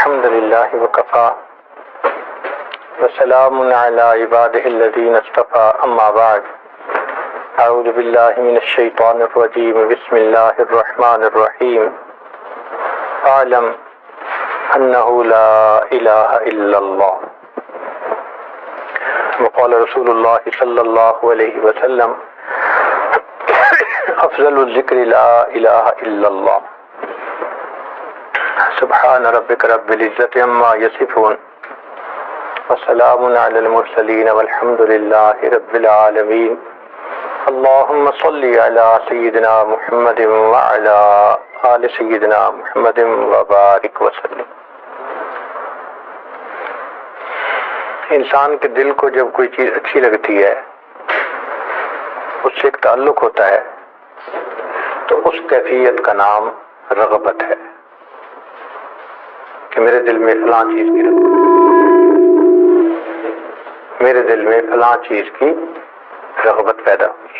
الحمد لله وكفى وسلام على عباده الذين اصطفى أما بعد أعوذ بالله من الشيطان الرجيم بسم الله الرحمن الرحيم أعلم أنه لا إله إلا الله وقال رسول الله صلى الله عليه وسلم أفضل الذكر لا إله إلا الله سبحان ربك رب العزة عما يصفون وسلام على المرسلين والحمد لله رب العالمين اللهم صل على سيدنا محمد وعلى آل سيدنا محمد وبارك وسلم۔ انسان کے دل کو جب کوئی چیز اچھی لگتی ہے، اس سے ایک تعلق ہوتا ہے، تو اس کیفیت کا نام رغبت ہے کہ میرے دل میں فلاں چیز کی رغبت، میرے دل میں فلاں چیز کی رغبت پیدا ہوئی۔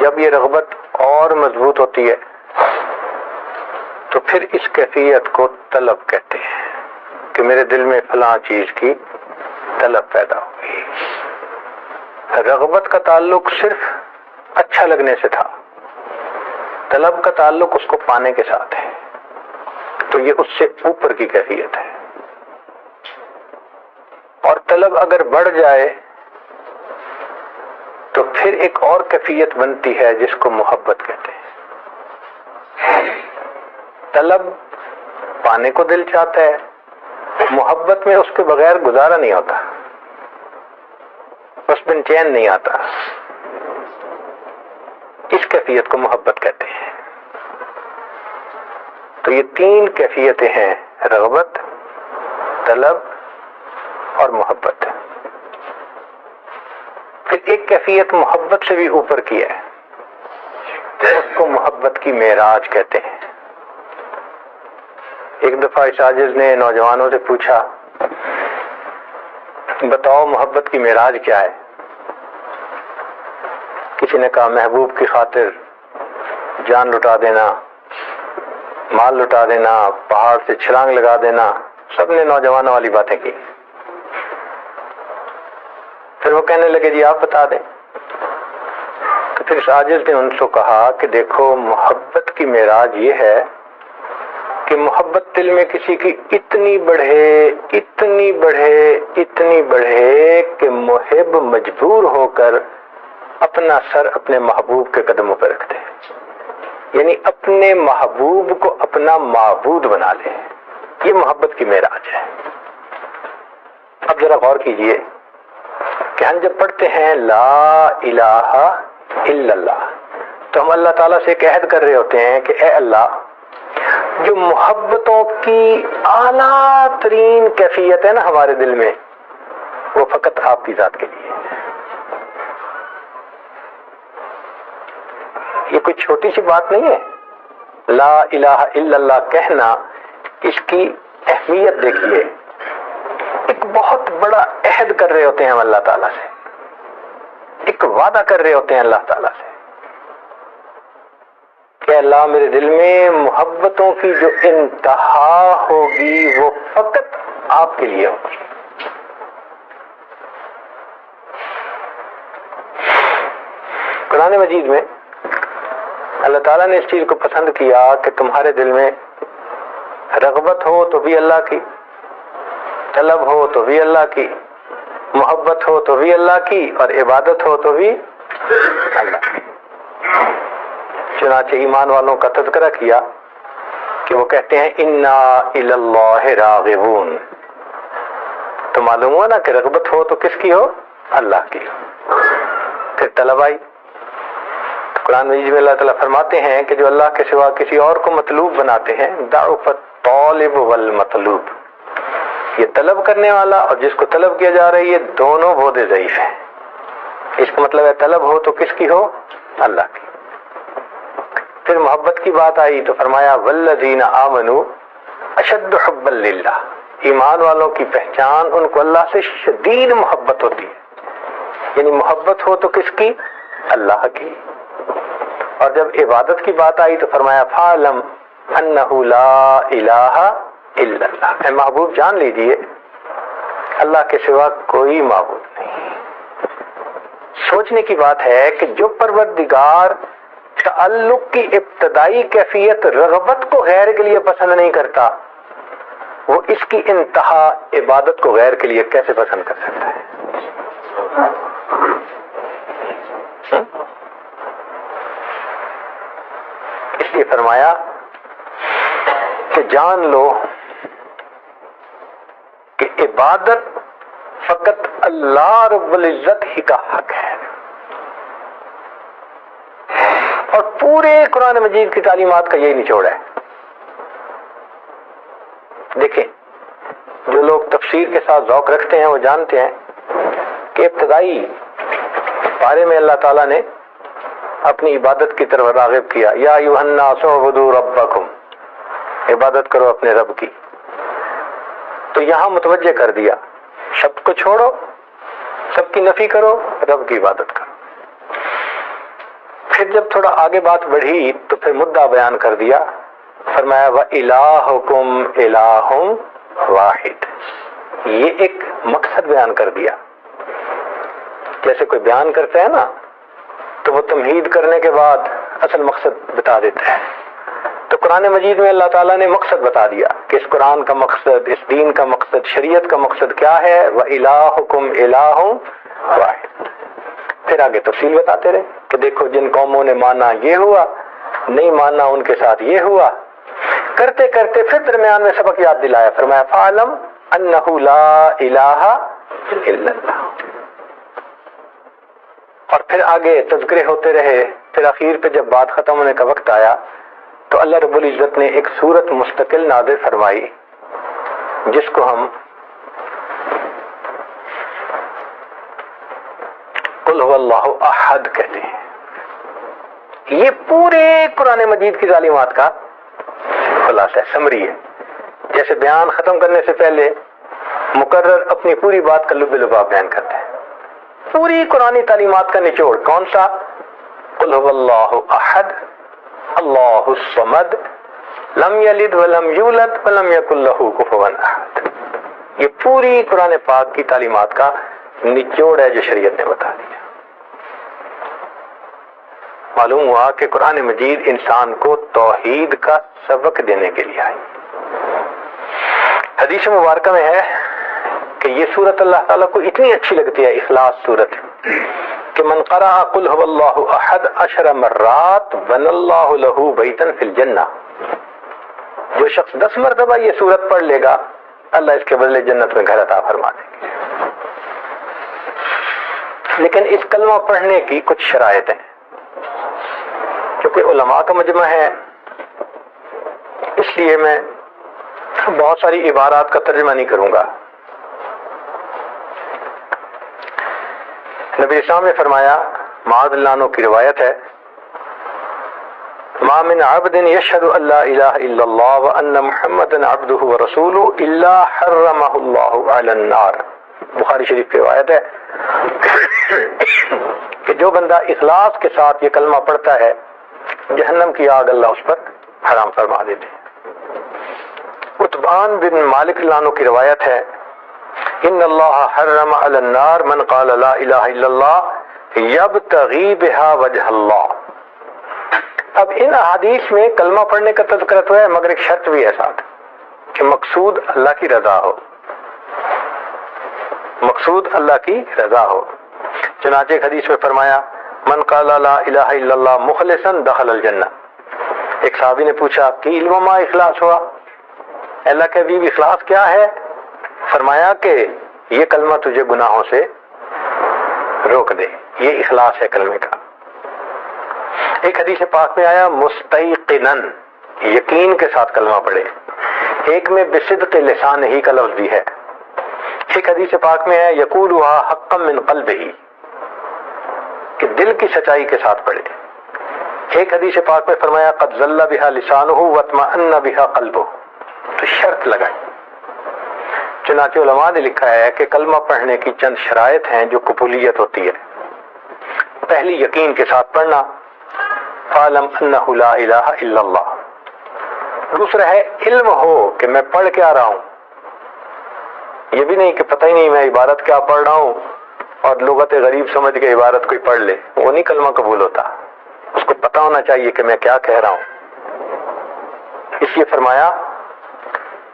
جب یہ رغبت اور مضبوط ہوتی ہے تو پھر اس کیفیت کو طلب کہتے ہیں کہ میرے دل میں فلاں چیز کی طلب پیدا ہوئی۔ رغبت کا تعلق صرف اچھا لگنے سے تھا، طلب کا تعلق اس کو پانے کے ساتھ ہے، تو یہ اس سے اوپر کی کیفیت ہے۔ اور طلب اگر بڑھ جائے تو پھر ایک اور کیفیت بنتی ہے جس کو محبت کہتے ہیں۔ طلب پانے کو دل چاہتا ہے، محبت میں اس کے بغیر گزارا نہیں ہوتا، بس بن چین نہیں آتا، اس کیفیت کو محبت کہتے ہیں۔ تو یہ تین کیفیتیں ہیں، رغبت، طلب اور محبت۔ پھر ایک کیفیت محبت سے بھی اوپر کی ہے، اس کو محبت کی معراج کہتے ہیں۔ ایک دفعہ اس عاجز نے نوجوانوں سے پوچھا، بتاؤ محبت کی معراج کیا ہے؟ کسی نے کہا محبوب کی خاطر جان لٹا دینا، مال لٹا دینا، پہاڑ سے چھلانگ لگا دینا، سب نے نوجوانوں والی باتیں کی۔ پھر وہ کہنے لگے جی آپ بتا دیں۔ تو پھر اس عاجز نے ان سے کہا کہ دیکھو محبت کی معراج یہ ہے کہ محبت دل میں کسی کی اتنی بڑھے اتنی بڑھے اتنی بڑھے کہ محب مجبور ہو کر اپنا سر اپنے محبوب کے قدموں پر رکھ دے، یعنی اپنے محبوب کو اپنا معبود بنا لے۔ یہ محبت کی معراج ہے۔ اب ذرا غور کیجئے کہ ہم جب پڑھتے ہیں لا الہ الا اللہ تو ہم اللہ تعالیٰ سے ایک عہد کر رہے ہوتے ہیں کہ اے اللہ، جو محبتوں کی اعلیٰ ترین کیفیت ہے نا ہمارے دل میں، وہ فقط آپ کی ذات کے لیے ہے۔ یہ کوئی چھوٹی سی بات نہیں ہے۔ لا الہ الا اللہ کہنا، اس کی اہمیت دیکھیے۔ ایک بہت بڑا عہد کر رہے ہوتے ہیں ہم اللہ تعالیٰ سے، ایک وعدہ کر رہے ہوتے ہیں اللہ تعالیٰ سے کہ اللہ میرے دل میں محبتوں کی جو انتہا ہوگی وہ فقط آپ کے لیے ہوگی۔ قرآن مجید میں اللہ تعالیٰ نے اس چیز کو پسند کیا کہ تمہارے دل میں رغبت ہو تو بھی اللہ کی، طلب ہو تو بھی اللہ کی، محبت ہو تو بھی اللہ کی، اور عبادت ہو تو بھی اللہ کی۔ چنانچہ ایمان والوں کا تذکرہ کیا کہ وہ کہتے ہیں انا الی اللہ راغبون۔ تو معلوم ہوا نا کہ رغبت ہو تو کس کی ہو؟ اللہ کی۔ پھر طلب آئی تو قرآن مجید میں اللہ تعالیٰ فرماتے ہیں کہ جو اللہ کے سوا کسی اور کو مطلوب بناتے ہیں، ضعف الطالب والمطلوب، یہ طلب کرنے والا اور جس کو طلب کیا جا رہا ہے یہ دونوں بہت ضعیف ہیں۔ اس کا مطلب ہے طلب ہو تو کس کی ہو؟ اللہ کی۔ پھر محبت کی بات آئی تو فرمایا والذین آمنوا اشد حبا للہ، ایمان والوں کی پہچان ان کو اللہ سے شدید محبت ہوتی ہے، یعنی محبت ہو تو کس کی؟ اللہ کی۔ اور جب عبادت کی بات آئی تو فرمایا فَعْلَمْ أَنَّهُ لَا إِلَٰهَ إِلَّا اللَّهُ، اے محبوب جان لیجئے اللہ کے سوا کوئی معبود نہیں۔ سوچنے کی بات ہے کہ جو پروردگار تعلق کی ابتدائی کیفیت رغبت کو غیر کے لیے پسند نہیں کرتا، وہ اس کی انتہا عبادت کو غیر کے لیے کیسے پسند کر سکتا ہے؟ اس لیے فرمایا کہ جان لو کہ عبادت فقط اللہ رب العزت ہی کا حق ہے، اور پورے قرآن مجید کی تعلیمات کا یہی نچوڑ ہے۔ دیکھیں، جو لوگ تفسیر کے ساتھ ذوق رکھتے ہیں وہ جانتے ہیں کہ ابتدائی پارے میں اللہ تعالیٰ نے اپنی عبادت کی طرف راغب کیا، یا ایھا الناس اعبدوا ربکم، عبادت کرو اپنے رب کی۔ تو یہاں متوجہ کر دیا، شب کو چھوڑو، سب کی نفی کرو، رب کی عبادت کرو۔ پھر جب تھوڑا آگے بات بڑھی تو پھر مدعا بیان کر دیا، فرمایا وَإِلَٰهُكُمْ إِلَٰهٌ وَاحِدٌ، یہ ایک مقصد بیان کر دیا۔ جیسے کوئی بیان کرتا ہے نا تو وہ تمہید کرنے کے بعد اصل مقصد بتا دیتا ہے، تو قرآن مجید میں اللہ تعالیٰ نے مقصد بتا دیا کہ اس قرآن کا مقصد، اس دین کا مقصد، شریعت کا مقصد کیا ہے، وَإِلَٰهُكُمْ إِلَٰهٌ وَاحِدٌ۔ پھر آگے تفصیل بتاتے رہے کہ دیکھو جن قوموں نے مانا یہ ہوا، نہیں مانا ان کے ساتھ یہ ہوا، کرتے کرتے پھر درمیان میں سبق یاد دلایا، فرمایا فَعْلَمْ أَنَّهُ لَا إِلَٰهَ إِلَّا اللَّهُ۔ اور پھر آگے تذکرے ہوتے رہے، پھر اخیر پہ جب بات ختم ہونے کا وقت آیا تو اللہ رب العزت نے ایک سورت مستقل نازل فرمائی جس کو ہم قل هو اللہ احد کہتے ہیں۔ یہ پورے قرآن مجید کی تعلیمات کا خلاصہ ہے، سمری ہے۔ جیسے بیان ختم کرنے سے پہلے مقرر اپنی پوری بات کا لب لباب بیان کرتے ہیں، پوری قرآنی تعلیمات کا نچوڑ کون سا؟ قل هو اللہ احد اللہ الصمد لم یلد ولم یولد ولم یکن لہ کفوا احد۔ یہ پوری قرآن پاک کی تعلیمات کا نچوڑ ہے جو شریعت نے بتا دیا۔ معلوم ہوا کہ قرآن مجید انسان کو توحید کا سبق دینے کے لیے آئی۔ حدیث مبارکہ میں ہے کہ یہ سورت اللہ تعالیٰ کو اتنی اچھی لگتی ہے، اخلاص سورت، کہ من قرأ قل هو اللہ احد 10 مرات بنى اللہ لہ بیتا فی الجنہ، جو شخص 10 مرتبہ یہ سورت پڑھ لے گا اللہ اس کے بدلے جنت میں گھر عطا فرما دیں گے۔ لیکن اس کلمہ پڑھنے کی کچھ شرائط ہیں، کیونکہ علماء کا مجمع ہے اس لیے میں بہت ساری عبارات کا ترجمہ نہیں کروں گا۔ نبی اسلام نے فرمایا، معاذ اللہ عنہ کی روایت ہے، ما من عبد یشہد ان لا الہ الا اللہ وان محمدا عبدہ ورسولہ الا حرمہ اللہ علی النار۔ بخاری شریف کی روایت ہے کہ جو بندہ اخلاص کے ساتھ یہ کلمہ پڑھتا ہے جہنم کی آگ اللہ اس پر حرام فرما دیتے ہیں۔ عتبان بن مالک اللہ عنہ کی روایت ہے، ان اللہ حرم علی النار من قال لا الہ الا اللہ یبتغی بہا وجہ اللہ۔ اب ان احادیث میں کلمہ پڑھنے کا تذکرہ تو ہے، مگر ایک شرط بھی ہے ساتھ کہ مقصود اللہ کی رضا ہو، مقصود اللہ کی رضا ہو۔ چنانچہ ایک حدیث میں فرمایا، من قال لا الہ الا اللہ مخلصا دخل الجنہ۔ ایک صحابی نے پوچھا کہ علم ما اخلاص ہوا، اللہ کے حبیب اخلاص کیا ہے؟ فرمایا کہ یہ کلمہ تجھے گناہوں سے روک دے، یہ اخلاص ہے کلمے کا۔ ایک حدیث پاک میں آیا مستیقناً، یقین کے ساتھ کلمہ پڑھے۔ ایک میں بصدق لسان ہی کا لفظ بھی ہے۔ ایک حدیث پاک میں ہے یقولها حقا من قلبہ، کہ دل کی سچائی کے ساتھ پڑھے۔ ایک حدیث پاک میں فرمایا قد ظل بها لسانہ واطمأن بها قلبہ، تو شرط لگائی۔ چنانچہ علماء نے لکھا ہے کہ کلمہ پڑھنے کی چند شرائط ہیں جو قبولیت ہوتی ہے۔ پہلی، یقین کے ساتھ پڑھنا۔ فَاعْلَمْ أَنَّهُ لَا إِلَهَ إِلَّا اللَّهُ. دوسرا ہے علم ہو کہ میں پڑھ کیا رہا ہوں، یہ بھی نہیں کہ پتہ ہی نہیں میں عبارت کیا پڑھ رہا ہوں اور لغت غریب سمجھ کے عبارت کوئی پڑھ لے، وہ نہیں کلمہ قبول ہوتا. اس کو پتہ ہونا چاہیے کہ میں کیا کہہ رہا ہوں. اس لیے فرمایا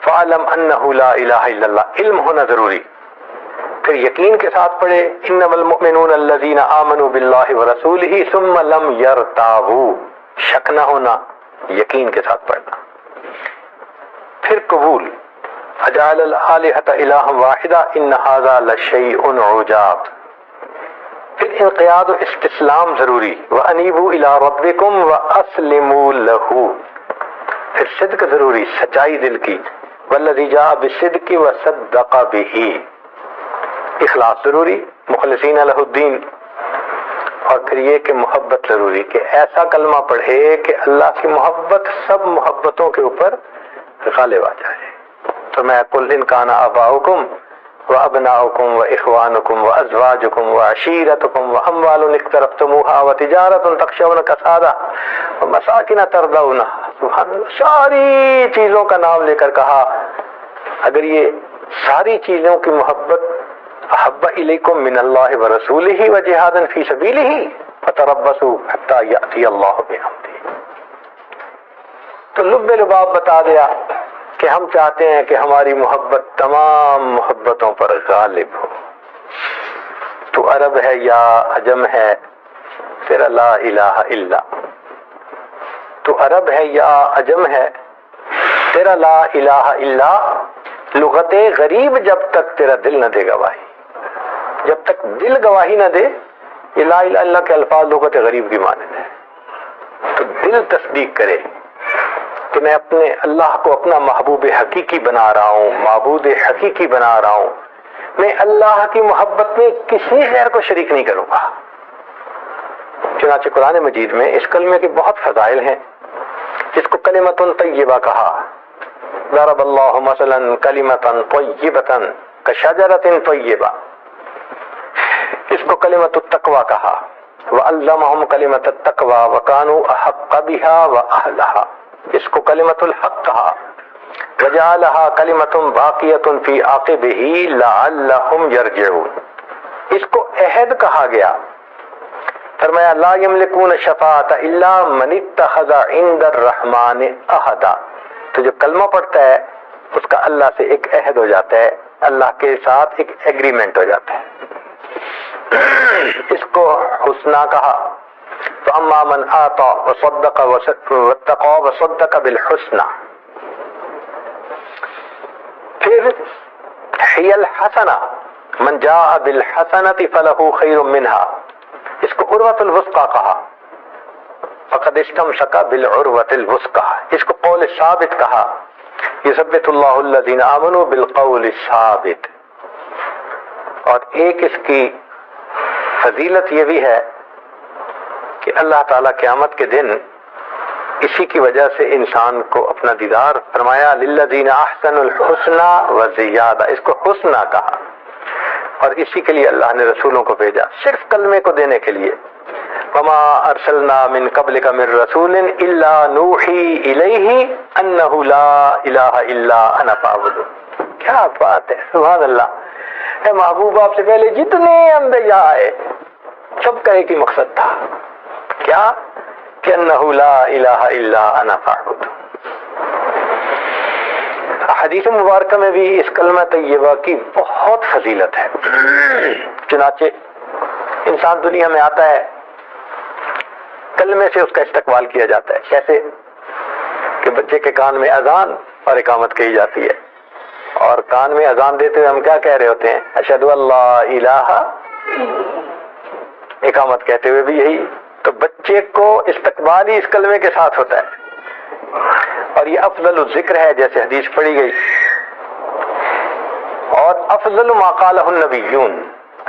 فَاعْلَمْ أَنَّهُ لَا إِلَهَ إِلَّا اللَّهُ، علم ہونا ضروری. پھر یقین کے ساتھ پڑھے انما المؤمنون الذین آمنوا باللہ ورسولہ ثم لم یرتابوا، شک نہ ہونا، یقین کے ساتھ پڑھنا. پھر قبول اجعل الآلہۃ الہا واحدہ ان ھذا لشیء عجاب. پھر انقیاد و استسلام ضروری، وانیبوا الی ربکم واسلموا لہ. پھر صدق ضروری، سچائی دل کی، والذی جاء بالصدق وصدق بہ. اخلاص ضروری، مخلصین لہ الدین. اور پھر یہ کہ محبت ضروری، کہ ایسا کلمہ پڑھے کہ اللہ کی محبت سب محبتوں کے اوپر غالب آ جائے. تو میں قل ان کان آباؤکم وابناؤکم واخوانکم وازواجکم وعشیرتکم واموال اقترفتموها وتجارۃ تخشون کسادها ومساکن ترضونها. سبحان اللہ، ساری چیزوں کا نام لے کر کہا اگر یہ ساری چیزوں کی محبت احب الیکم من اللہ ورسولہ وجہاد فی سبیلہ فتربصوا حتی یأتی اللہ بامرہ. تو لب لباب بتا دیا کہ ہم چاہتے ہیں کہ ہماری محبت تمام محبتوں پر غالب ہو. تو عرب ہے یا عجم ہے تیرا لا الہ الا. تو عرب ہے یا عجم ہے تیرا لا الہ الا. لغت غریب جب تک تیرا دل نہ دے گواہی، جب تک دل گواہی نہ دے، یہ لا الہ الا کے الفاظ لغت غریب کی مانند ہے. تو دل تصدیق کرے کہ میں اپنے اللہ کو اپنا محبوب حقیقی بنا رہا ہوں، معبود حقیقی بنا رہا ہوں. میں اللہ کی محبت میں کسی غیر کو شریک نہیں کروں گا. چنانچہ قرآن مجید میں اس کلمے کے بہت فضائل ہیں. اس کو کلمۃ طیبہ کہا. ضرب اللہ مثلا کلمۃ طیبۃ کشجرۃ طیبہ. اس کو کلمۃ التقوی کہا. وعلمہم کلمۃ التقوی وکانوا احق بها واہلها. اس کو کلمۃ الحق کہا. وجعلها کلمۃ باقیۃ فی عاقبہ لعلہم یرجعون. اس کو عہد کہا گیا. فرمایا لا یملکون الشفاعۃ الا من اتخذ عند الرحمن عہدا. تو جو کلمہ پڑھتا ہے اس کا اللہ سے ایک عہد ہو جاتا ہے، اللہ کے ساتھ ایک ایگریمنٹ ہو جاتا ہے. اس کو حسنہ کہا. فَأَمَّا مَنْ آتَى وَصَدَّقَ وَاتَّقَى وَصَدَّقَ بِالْحُسْنَى. پھر هِيَ الْحَسَنَةُ مَنْ جَاءَ بِالْحَسَنَةِ فَلَهُ خَيْرٌ مِّنْهَا. اس کو عروۃ الوثقی کہا. فَقَدْ اسْتَمْسَكَ بِالْعُرْوَةِ الْوثقى. اس کو قول ثابت کہا. يُثَبِّتُ اللَّهُ الَّذِينَ آمَنُوا بِالْقَوْلِ الثَّابِتِ. اور ایک اس کی فضیلت یہ بھی ہے کہ اللہ تعالیٰ قیامت کے دن اسی کی وجہ سے انسان کو اپنا دیدار فرمایا. للذین احسنوا الحسنى وزیادہ. اس کو حسنہ کہا. اور اسی کے لیے اللہ نے رسولوں کو بھیجا صرف کلمے کو دینے کے لیے. وما ارسلنا من قبلک من رسول الا نوحی الیہ انہ لا الہ الا انا فاعبدون. کیا بات ہے، سبحان اللہ. اے محبوب آپ سے پہلے جتنے انبیاء آئے سب کا ایک ہی مقصد تھا، کیا؟ کہ انہ لا الہ الا انا فاعبدون. حدیث مبارکہ میں بھی اس کلمہ طیبہ کی بہت فضیلت ہے. چنانچہ انسان دنیا میں آتا ہے، کلمے سے اس کا استقبال کیا جاتا ہے. کیسے کہ بچے کے کان میں اذان اور اقامت کہی جاتی ہے، اور کان میں اذان دیتے ہوئے ہم کیا کہہ رہے ہوتے ہیں؟ اشہد ان لا الہ. اقامت کہتے ہوئے بھی یہی. تو بچے کو استقبال ہی اس کلمے کے ساتھ ہوتا ہے. اور یہ افضل الذکر ہے جیسے حدیث پڑھی گئی. اور افضل ما قالہ النبیون،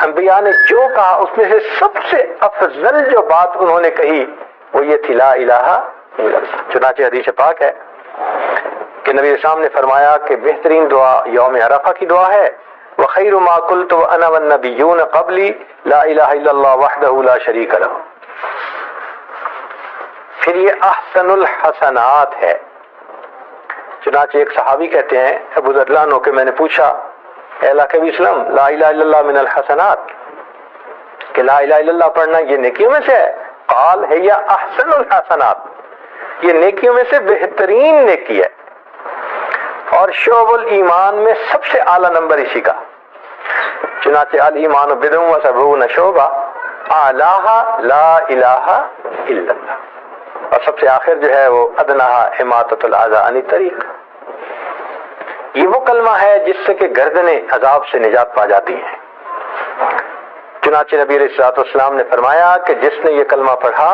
انبیاء نے جو کہا اس میں سے سب سے افضل جو بات انہوں نے کہی وہ یہ تھی لا الہ الا اللہ. چنانچہ حدیث پاک ہے کہ نبی اسلام نے فرمایا کہ بہترین دعا یوم عرفہ کی دعا ہے. وخیر ما قلت وانا والنبیون قبلی لا الہ الا اللہ وحدہ لا شریک لہ. فی پھر یہ احسن الحسنات ہے. چنانچہ ایک صحابی کہتے ہیں ابو ذر رضی اللہ عنہ کہ میں نے پوچھا اے اللہ کے وسلم لا الہ الا اللہ من الحسنات، کہ لا الہ الا اللہ پڑھنا یہ نیکیوں میں سے ہے؟ قال ہے یا احسن الحسنات، یہ نیکیوں میں سے بہترین نیکی ہے اور شعب الایمان میں سب سے اعلیٰ نمبر اسی کا. چنانچہ الایمان بضع و سبعون شعبہ اعلیٰ لا الہ الا اللہ، اور سب سے آخر جو ہے وہ ادناہا اماطۃ الاذی عن الطریق. یہ وہ کلمہ ہے جس سے کہ گردنیں عذاب سے نجات پا جاتی ہیں. چنانچہ نبی علیہ الصلوۃ والسلام نے فرمایا کہ جس نے یہ کلمہ پڑھا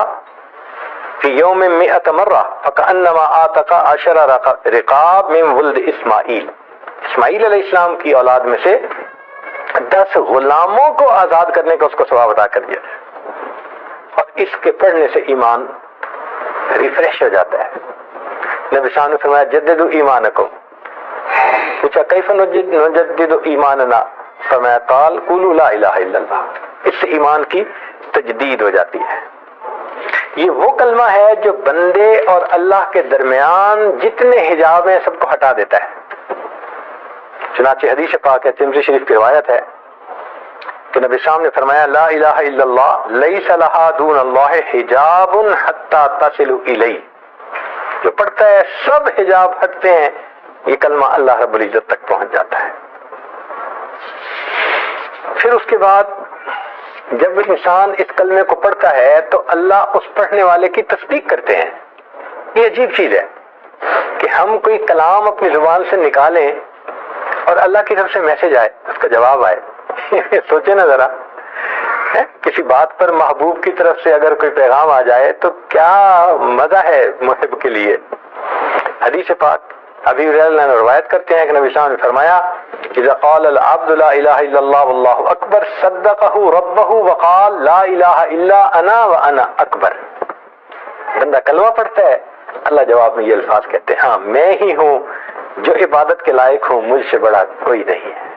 فی یوم 100 مرہ فکأنما اعتق 10 رقاب من ولد اسماعیل، اسماعیل علیہ السلام کی اولاد میں سے 10 غلاموں کو آزاد کرنے کا اس کو ثواب عطا کر دیا. اور اس کے پڑھنے سے ایمان ریفریش ہو جاتا ہے. نبی صاحب نے فرمایا جددوا ایمانکم، پوچھا کیف نجدد ایماننا، فرمایا قال قولوا لا الہ الا اللہ، اس سے ایمان کی تجدید ہو جاتی ہے. یہ وہ کلمہ ہے جو بندے اور اللہ کے درمیان جتنے حجاب ہیں سب کو ہٹا دیتا ہے. چنانچہ حدیث پاک ہے، ترمذی شریف کی روایت ہے کہ نبی صاحب نے فرمایا لا الہ الا اللہ لیس لہا دون اللہ حجاب حتی تصل الیہ، جو پڑھتا ہے سب حجاب ہٹتے ہیں، یہ کلمہ اللہ رب العزت تک پہنچ جاتا ہے. پھر اس کے بعد جب انسان اس کلمے کو پڑھتا ہے تو اللہ اس پڑھنے والے کی تصدیق کرتے ہیں. یہ عجیب چیز ہے کہ ہم کوئی کلام اپنی زبان سے نکالیں اور اللہ کی طرف سے میسج آئے، اس کا جواب آئے. سوچے نا ذرا، کسی بات پر محبوب کی طرف سے اگر کوئی پیغام آ جائے تو کیا مزہ ہے محب کے لیے. حدیث پاک ابھی نے روایت کرتے ہیں کہ نبی صلی اللہ علیہ وسلم نے فرمایا اذا قال العبد لا الہ الا اللہ واللہ اکبر صدقہ ربہ وقال لا الہ الا انا وانا اکبر. بندہ کلمہ پڑھتا ہے، اللہ جواب میں یہ الفاظ کہتے ہیں ہاں میں ہی ہوں جو عبادت کے لائق ہوں، مجھ سے بڑا کوئی نہیں ہے.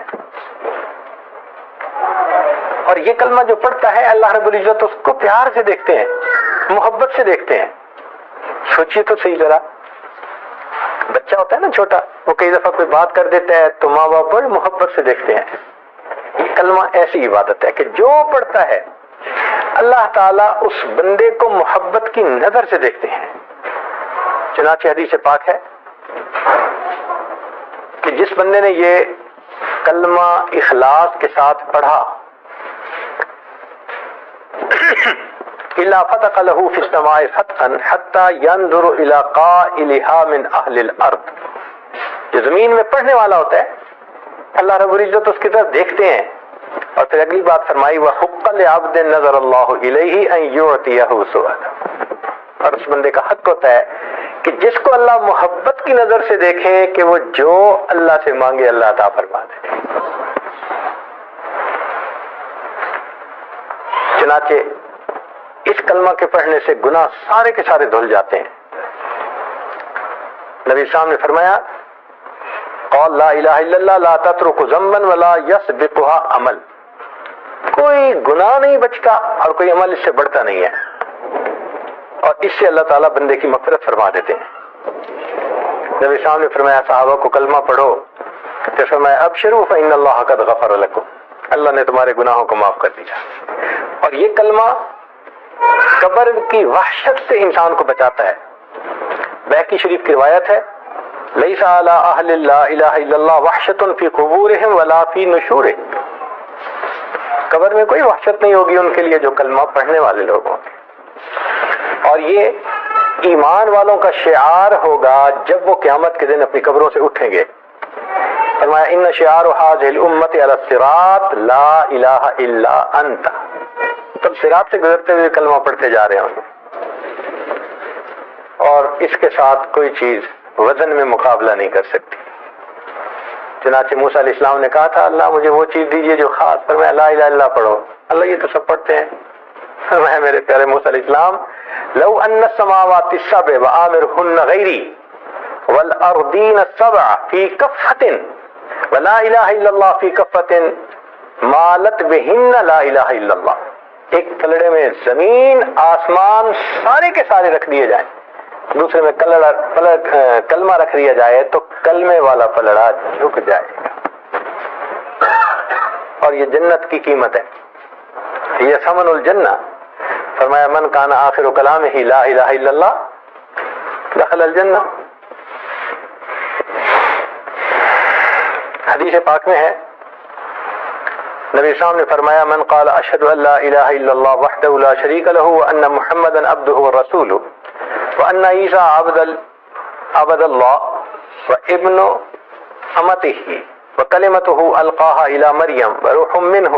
اور یہ کلمہ جو پڑھتا ہے اللہ رب العزت اس کو پیار سے دیکھتے ہیں، محبت سے دیکھتے ہیں. سوچیے تو صحیح ذرا، بچہ ہوتا ہے نا چھوٹا، وہ کئی دفعہ کوئی بات کر دیتا ہے تو ماں باپ بڑی محبت سے دیکھتے ہیں. یہ کلمہ ایسی عبادت ہے کہ جو پڑھتا ہے اللہ تعالیٰ اس بندے کو محبت کی نظر سے دیکھتے ہیں. چنانچہ حدیث پاک ہے کہ جس بندے نے یہ کلمہ اخلاص کے ساتھ پڑھا الا فتح له في السماء فتحا حتى ينظر الى قائلها من اهل الارض، جو زمین میں پڑھنے والا ہوتا ہے اللہ رب العزت اس کی طرف دیکھتے ہیں. اور پھر اگلی بات فرمائی وحق لعبد نظر اللہ الیہ ان یعطیہ سؤالا، اور اس بندے کا حق ہوتا ہے کہ جس کو اللہ محبت کی نظر سے دیکھے کہ وہ جو اللہ سے مانگے اللہ عطا فرما دے. چنانچہ اس کلمہ کے پڑھنے سے گناہ سارے کے سارے دھل جاتے ہیں. نبی صاحب نے فرمایا قال لا الہ الا اللہ لا تترک ذنبا ولا یسبقها عمل، کوئی گناہ نہیں بچتا اور کوئی عمل اس سے بڑھتا نہیں ہے، اور اس سے اللہ تعالیٰ بندے کی مغفرت فرما دیتے ہیں. نبی صاحب نے فرمایا صحابہ کو کلمہ پڑھو تو فرمایا ابشروا فإن اللہ قد غفر لکم، اللہ نے تمہارے گناہوں کو معاف کر دیا. اور یہ کلمہ قبر کی وحشت سے انسان کو بچاتا ہے. بیہقی شریف کی روایت ہے لیس علی اہل لا الہ الا اللہ وحشت فی قبورہم ولا فی نشورہم، قبر میں کوئی وحشت نہیں ہوگی ان کے لیے جو کلمہ پڑھنے والے لوگ ہوں گے. اور یہ ایمان والوں کا شعار ہوگا جب وہ قیامت کے دن اپنی قبروں سے اٹھیں گے. فرمایا ان شعار هذه الامت علی الصراط لا الہ الا انت، تب صراط سے گزرتے ہوئے کلمہ پڑھتے جا رہے ہوں گے اور اس کے ساتھ کوئی چیز وزن میں مقابلہ نہیں کر سکتی. چنانچہ موسیٰ علیہ السلام نے کہا تھا اللہ مجھے وہ چیز دیجیے جو خاص، فرمایا لا الہ الا اللہ پڑھو. اللہ یہ تو سب پڑھتے ہیں. فرمایا میرے پیارے موسیٰ علیہ السلام لو ان السماوات السبع وآمرهن غیری والارضین السبع فی کفۃ ولا الہ الا اللہ فی کفۃ مالت بہن لا الہ الا اللہ، ایک پلڑے میں زمین آسمان سارے کے سارے رکھ دیے جائیں دوسرے میں کلمہ رکھ دیا جائے تو کلمے والا پلڑا جھک جائے گا. اور یہ جنت کی قیمت ہے، یہ ثمن الجنہ. فرمایا من کان آخر کلامہ لا الہ الا اللہ دخل الجنہ. حدیث پاک میں ہے نبی صاحب نے فرمایا من قال اشہد ان لا الہ الا اللہ وحدہ لا شریک لہ وان محمدا عبدہ ورسولہ وان عیسیٰ عبد اللہ وابن امتہ وکلمتہ القاها الى مریم وروح منہ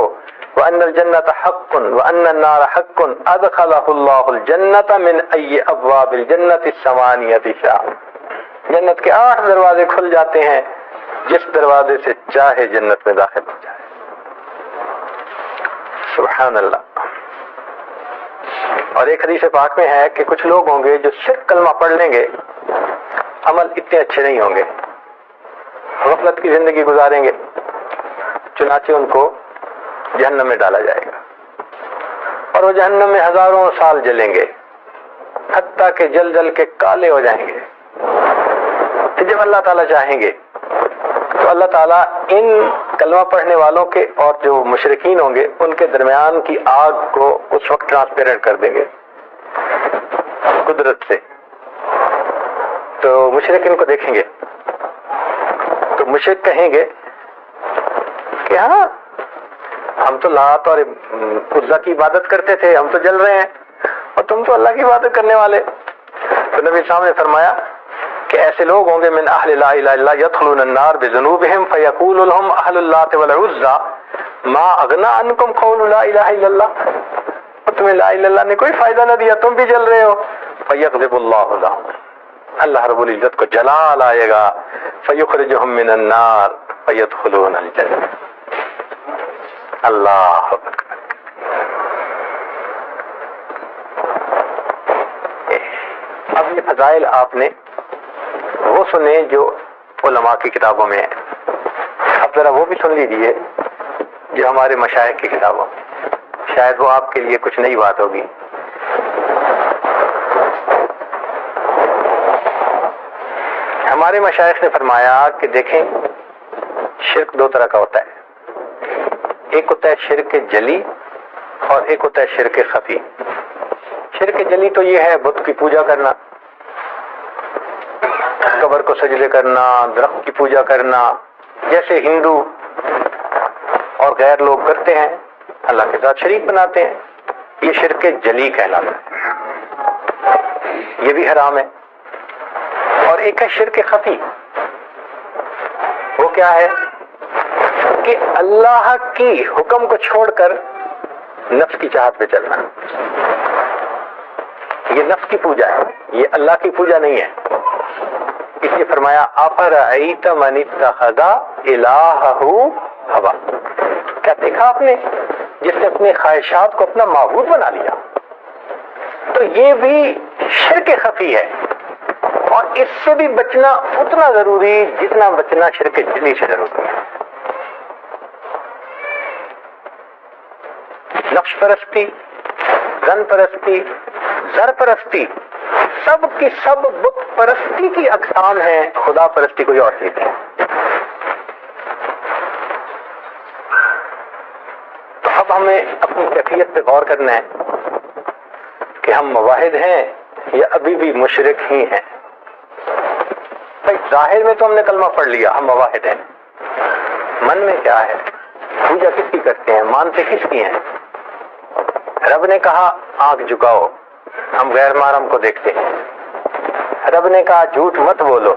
وان الجنة حق وان النار حق ادخلہ اللہ الجنة من ای ابواب الجنة الثمانیة شاء. جنت کے 8 دروازے کھل جاتے ہیں، جس دروازے سے چاہے جنت میں داخل ہو جائے. سبحان اللہ. اور ایک حدیث پاک میں ہے کہ کچھ لوگ ہوں گے جو صرف کلمہ پڑھ لیں گے، عمل اتنے اچھے نہیں ہوں گے، غفلت کی زندگی گزاریں گے، چنانچہ ان کو جہنم میں ڈالا جائے گا اور وہ جہنم میں ہزاروں سال جلیں گے، حتیٰ کہ جل جل کے کالے ہو جائیں گے. پھر جب اللہ تعالیٰ چاہیں گے تو اللہ تعالیٰ ان کلمہ پڑھنے والوں کے اور جو مشرکین ہوں گے ان کے درمیان کی آگ کو اس وقت ٹرانسپیرنٹ کر دیں گے قدرت سے. تو مشرک ان کو دیکھیں گے تو مشرک کہیں گے کہ ہاں ہم تو لات اور عزا کی عبادت کرتے تھے، ہم تو جل رہے ہیں اور تم تو اللہ کی عبادت کرنے والے. تو نبی صاحب نے فرمایا کہ ایسے لوگ ہوں گے من اہل لا الہ الا اللہ يدخلون النار بذنوبهم فیقول لهم اہل اللات والعزى ما اغنى عنکم قول لا الہ الا اللہ. تمہیں لا الہ الا اللہ نے کوئی فائدہ نہ دیا، تم بھی جل رہے ہو. فیغضب اللہ لهم، اللہ رب العزت کو جلال آئے گا. فیخرجهم من النار فیدخلون الجنہ. اللہ اکبر. اب یہ فضائل آپ نے وہ سنے جو علماء کی کتابوں میں ہے، اب ذرا وہ بھی سن لیجیے جو ہمارے مشائخ کی کتابوں میں، شاید وہ آپ کے لیے کچھ نئی بات ہوگی. ہمارے مشائخ نے فرمایا کہ دیکھیں شرک 2 طرح کا ہوتا ہے، ایک ہوتا ہے شرک جلی اور ایک ہوتا ہے شرک خفی. شرک جلی تو یہ ہے بت کی پوجا کرنا، قبر کو سجدے کرنا، درخت کی پوجا کرنا، جیسے ہندو اور غیر لوگ کرتے ہیں، اللہ کے ساتھ شریک بناتے ہیں. یہ شرک جلی کہلاتا ہے، یہ بھی حرام ہے. اور ایک ہے شرک خفی. وہ کیا ہے کہ اللہ کی حکم کو چھوڑ کر نفس کی چاہت پہ چلنا. یہ نفس کی پوجا ہے، یہ اللہ کی پوجا نہیں ہے. اس لیے فرمایا افرأیت من اتخذ الہہ ہوا. کیا دیکھا آپ نے جس نے اپنی خواہشات کو اپنا معبود بنا لیا؟ تو یہ بھی شرک خفی ہے، اور اس سے بھی بچنا اتنا ضروری جتنا بچنا شرک جلی سے ضروری ہے. نفس پرستی، زن پرستی، زر پرستی، سب کی سب بت پرستی کی اقسام ہیں، خدا پرستی کوئی اور چیز ہے. تو اب ہمیں اپنی کیفیت پہ غور کرنا ہے کہ ہم موحد ہیں یا ابھی بھی مشرک ہی ہیں. بھائی ظاہر میں تو ہم نے کلمہ پڑھ لیا، ہم موحد ہیں. من میں کیا ہے؟ پوجا کس کی کرتے ہیں؟ مانتے کس کی ہیں؟ رب نے کہا آنکھ جھکاؤ، ہم غیر محرم کو دیکھتے ہیں. رب نے کہا جھوٹ مت بولو،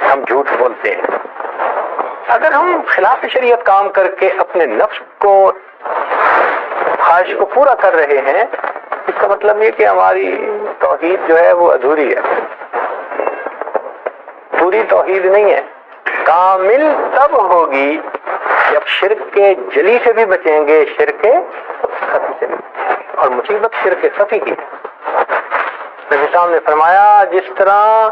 ہم جھوٹ بولتے ہیں. اگر ہم خلاف شریعت کام کر کے اپنے نفس کو، خواہش کو پورا کر رہے ہیں، اس کا مطلب یہ کہ ہماری توحید جو ہے وہ ادھوری ہے، پوری توحید نہیں ہے. کامل تب ہوگی جب شرک کے جلی سے بھی بچیں گے، شرک خفی سے بھی. اور مصیبت شرک خفی کی. نبی صاحب نے فرمایا جس طرح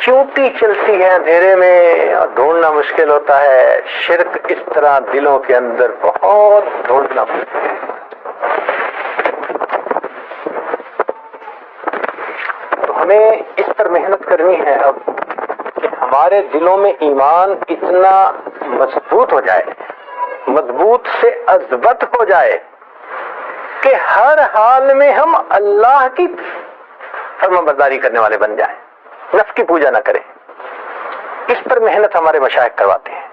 چونٹی چلتی ہے اندھیرے میں اور ڈھونڈنا مشکل ہوتا ہے، شرک اس طرح دلوں کے اندر بہت ڈھونڈنا مشکل ہے. تو ہمیں اس پر محنت کرنی ہے اب کہ ہمارے دلوں میں ایمان اتنا مضبوط ہو جائے، مضبوط سے اثبت ہو جائے کہ ہر حال میں ہم اللہ کی فرمانبرداری کرنے والے بن جائیں، نفس کی پوجا نہ کریں۔ اس پر محنت ہمارے مشائخ کرواتے ہیں،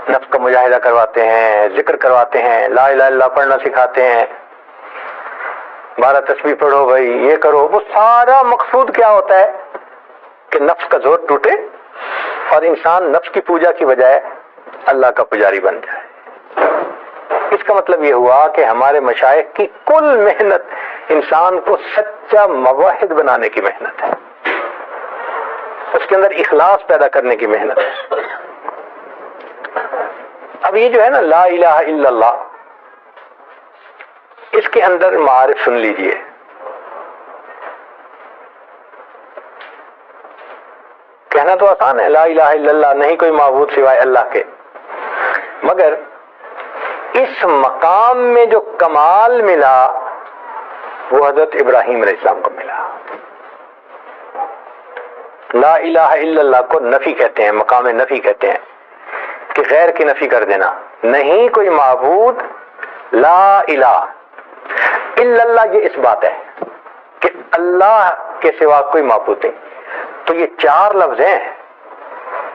نفس کا مجاہدہ کرواتے ہیں، ذکر کرواتے ہیں، لا الہ الا اللہ پڑھنا سکھاتے ہیں، 12 تسبیح پڑھو بھائی، یہ کرو۔ وہ سارا مقصود کیا ہوتا ہے کہ نفس کا زور ٹوٹے اور انسان نفس کی پوجا کی بجائے اللہ کا پجاری بن جائے۔ اس کا مطلب یہ ہوا کہ ہمارے مشائخ کی کل محنت انسان کو سچا موحد بنانے کی محنت ہے، اس کے اندر اخلاص پیدا کرنے کی محنت ہے۔ اب یہ جو ہے نا لا الہ الا اللہ، اس کے اندر معارف سن لیجئے۔ کہنا تو آسان ہے لا الہ الا اللہ، نہیں کوئی معبود سوائے اللہ کے، مگر اس مقام میں جو کمال ملا وہ حضرت ابراہیم علیہ السلام کو ملا۔ لا الہ الا اللہ کو نفی کہتے ہیں، مقام نفی کہتے ہیں کہ غیر کی نفی کر دینا، نہیں کوئی معبود، لا الہ الا اللہ یہ اس بات ہے کہ اللہ کے سوا کوئی معبود نہیں۔ تو یہ 4 لفظ ہیں،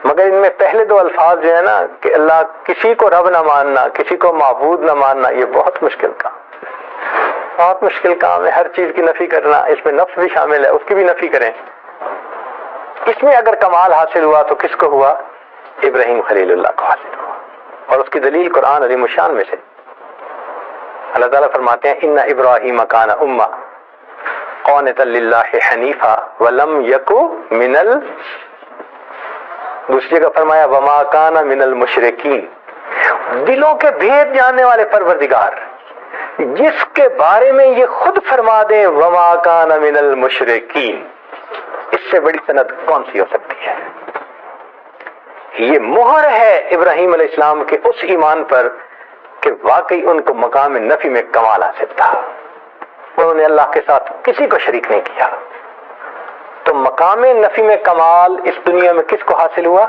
مگر ان میں پہلے 2 الفاظ جو ہے نا کہ اللہ کسی کو رب نہ ماننا، کسی کو معبود نہ ماننا، یہ بہت مشکل کام، بہت مشکل کام ہے۔ ہر چیز کی نفی کرنا، اس میں نفس بھی شامل ہے، اس کی بھی نفی کریں۔ اس میں اگر کمال حاصل ہوا تو کس کو ہوا؟ ابراہیم خلیل اللہ کو حاصل ہوا، اور اس کی دلیل قرآن عظیم الشان میں سے اللہ تعالیٰ فرماتے ہیں ان ابراہیم کان امہ قانتا للہ حنیفا ولم یک من دوسری جگہ فرمایا وما کان من المشرکین، دلوں کے بھید جاننے والے پروردگار جس کے بارے میں یہ خود فرما دے وما کان من المشرکین، اس سے بڑی سند کون سی ہو سکتی ہے؟ یہ مہر ہے ابراہیم علیہ السلام کے اس ایمان پر کہ واقعی ان کو مقام نفی میں کمال حاصل تھا، انہوں نے اللہ کے ساتھ کسی کو شریک نہیں کیا۔ تو مقام نفی میں کمال اس دنیا میں کس کو حاصل ہوا؟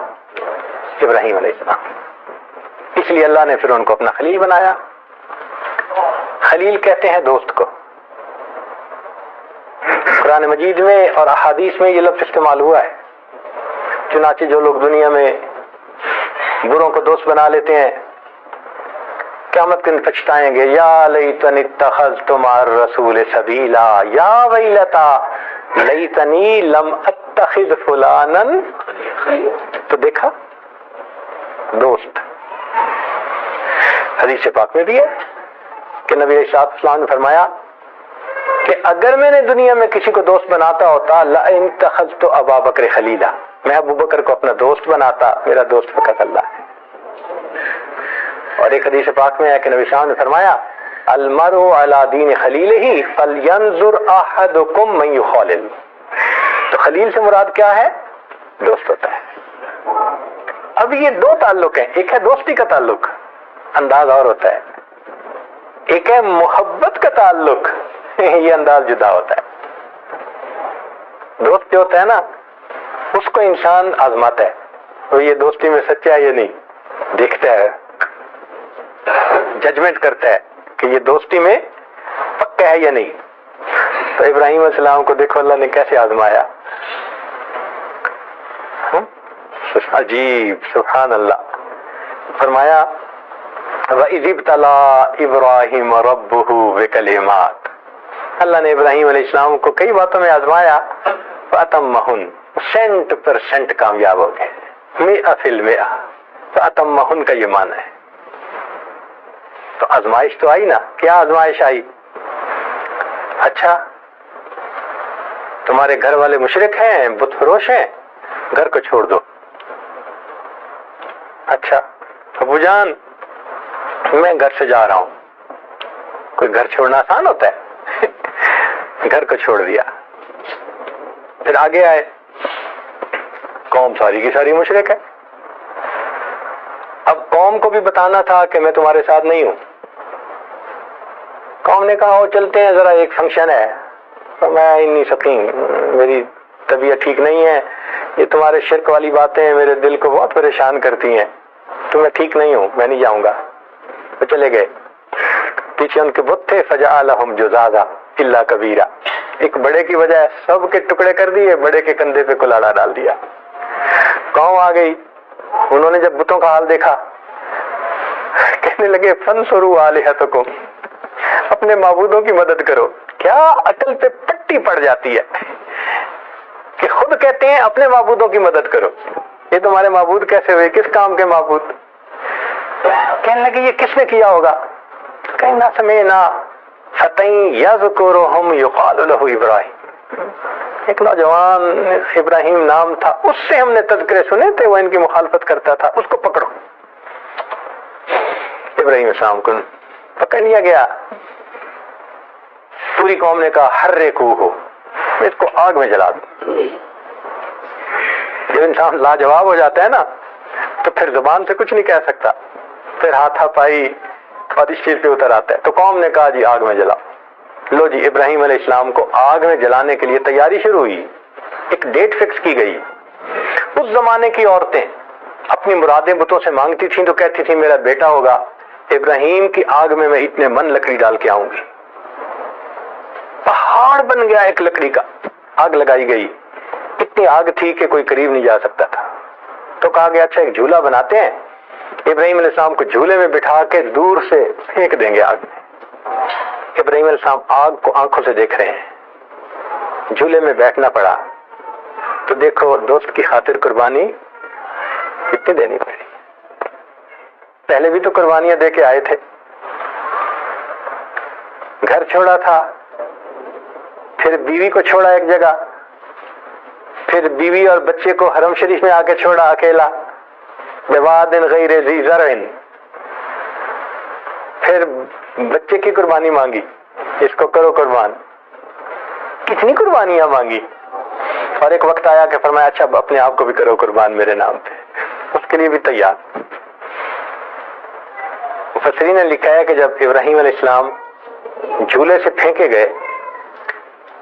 ابراہیم علیہ السلام۔ اس لیے اللہ نے پھر ان کو اپنا خلیل بنایا۔ خلیل کہتے ہیں دوست کو، قرآن مجید میں اور احادیث میں یہ لفظ استعمال ہوا ہے، چنانچہ جو لوگ دنیا میں بروں کو دوست بنا لیتے ہیں قیامت کے دن پچھتائیں گے، یا لیتنی اتخذت مع الرسول سبیلا یا ویلتا لیتنی لم اتخذ فلانا، تو دیکھا دوست حدیث پاک میں بھی ہے کہ نبی علیہ السلام نے فرمایا کہ اگر میں نے دنیا میں کسی کو دوست بناتا ہوتا لئن اتخذت ابا بکر خلیلا، میں ابو بکر کو اپنا دوست بناتا، میرا دوست فقط اللہ ہے۔ اور ایک حدیث پاک میں ہے کہ نبی صاحب نے فرمایا المرء علی دین خلیلہ فلینظر احدکم من یخالل، تو خلیل سے مراد کیا ہے؟ دوست ہوتا ہے۔ اب یہ 2 تعلق ہیں، ایک ہے دوستی کا تعلق، انداز اور ہوتا ہے، ایک ہے محبت کا تعلق، یہ انداز جدا ہوتا ہے۔ دوست جو ہوتا ہے نا اس کو انسان آزماتا ہے، وہ یہ دوستی میں سچا ہے یا نہیں، دیکھتا ہے، ججمنٹ کرتا ہے کہ یہ دوستی میں پکا ہے یا نہیں۔ تو ابراہیم علیہ السلام کو دیکھو اللہ نے کیسے آزمایا، عجیب، سبحان اللہ۔ فرمایا وَإِذِ ابْتَلَىٰ إِبْرَاهِيمَ رَبُّهُ بِكَلِمَاتٍ، اللہ نے ابراہیم علیہ السلام کو کئی باتوں میں آزمایا، فَأَتَمَّهُنَّ 100% کامیاب ہو گئے، 100%، فَأَتَمَّهُنَّ کا یہ معنی ہے۔ تو آزمائش تو آئی نا، کیا آزمائش آئی؟ اچھا تمہارے گھر والے مشرک ہیں، بت فروش ہیں، گھر کو چھوڑ دو۔ اچھا ابو جان میں گھر سے جا رہا ہوں، کوئی گھر چھوڑنا آسان ہوتا ہے؟ گھر کو چھوڑ دیا۔ پھر آگے آئے، قوم ساری کی ساری مشرک ہے، اب قوم کو بھی بتانا تھا کہ میں تمہارے ساتھ نہیں ہوں۔ قوم نے کہا وہ چلتے ہیں، ذرا ایک فنکشن ہے، تو میں نہیں سکیں، میری طبیعت یہ ٹھیک نہیں ہے، یہ تمہارے شرک والی باتیں میرے دل کو بہت پریشان کرتی ہیں، تو میں ٹھیک نہیں ہوں، میں نہیں جاؤں گا۔ وہ چلے گئے، پیچھے ان کے بت تھے، فجعلہم جذاذا الا کبیرا، ایک بڑے کی بجائے سب کے ٹکڑے کر دیے، بڑے کے کندھے پہ کلاڑا ڈال دیا۔ قوم آ گئی، انہوں نے جب بتوں کا حال دیکھا کہنے لگے فانصروا آلہتکم، اپنے معبودوں کی مدد کرو۔ کیا عقل پہ پٹی پڑ جاتی ہے کہ خود کہتے ہیں اپنے معبودوں کی مدد کرو، یہ تمہارے معبود کیسے ہوئے، کس کام کے معبود؟ کہنے لگے یہ کس نے کیا ہوگا؟ کہنا سمعنا فتى یذکرہم یقال لہ ابراہیم، ایک نوجوان ابراہیم نام تھا، اس سے ہم نے تذکرے سنے تھے، وہ ان کی مخالفت کرتا تھا، اس کو پکڑو۔ ابراہیم السلام کو پکڑ لیا گیا، پوری قوم نے کہا حرقوہ، اس کو آگ میں جلا دو۔ جب انسان لاجواب ہو جاتا ہے نا تو پھر زبان سے کچھ نہیں کہہ سکتا، پھر ہاتھا پائی اور اس چیز پہ اتر آتا ہے۔ تو قوم نے کہا جی آگ میں جلاؤ۔ لو جی ابراہیم علیہ السلام کو آگ میں جلانے کے لیے تیاری شروع ہوئی، ایک ڈیٹ فکس کی گئی۔ اس زمانے کی عورتیں اپنی مرادیں بتوں سے مانگتی تھیں تو کہتی تھیں میرا بیٹا ہوگا، ابراہیم کی آگ میں اتنے من لکڑی ڈال کے آؤں گی۔ پہاڑ بن گیا ایک لکڑی کا، آگ لگائی گئی، اتنی آگ تھی کہ کوئی قریب نہیں جا سکتا تھا۔ تو کہا گیا اچھا ایک جھولا بناتے ہیں، ابراہیم علیہ السلام کو جھولے میں بٹھا کے دور سے پھینک دیں گے آگ میں۔ ابراہیم علیہ السلام آگ کو آنکھوں سے دیکھ رہے ہیں، جھولے میں بیٹھنا پڑا۔ تو دیکھو دوست کی خاطر قربانی کتنی دینی پڑی، پہلے بھی تو قربانیاں دے کے آئے تھے، گھر چھوڑا تھا، پھر بیوی کو چھوڑا ایک جگہ، پھر بیوی اور بچے کو حرم شریف میں آ کے چھوڑا اکیلا، بواد غیر ذی زرع، پھر بچے کی قربانی مانگی، اس کو کرو قربان، کتنی قربانیاں مانگی، اور ایک وقت آیا کہ فرمایا اچھا اپنے آپ کو بھی کرو قربان میرے نام پہ، اس کے لیے بھی تیار۔ مفسرین نے لکھا ہے کہ جب ابراہیم علیہ السلام جھولے سے پھینکے گئے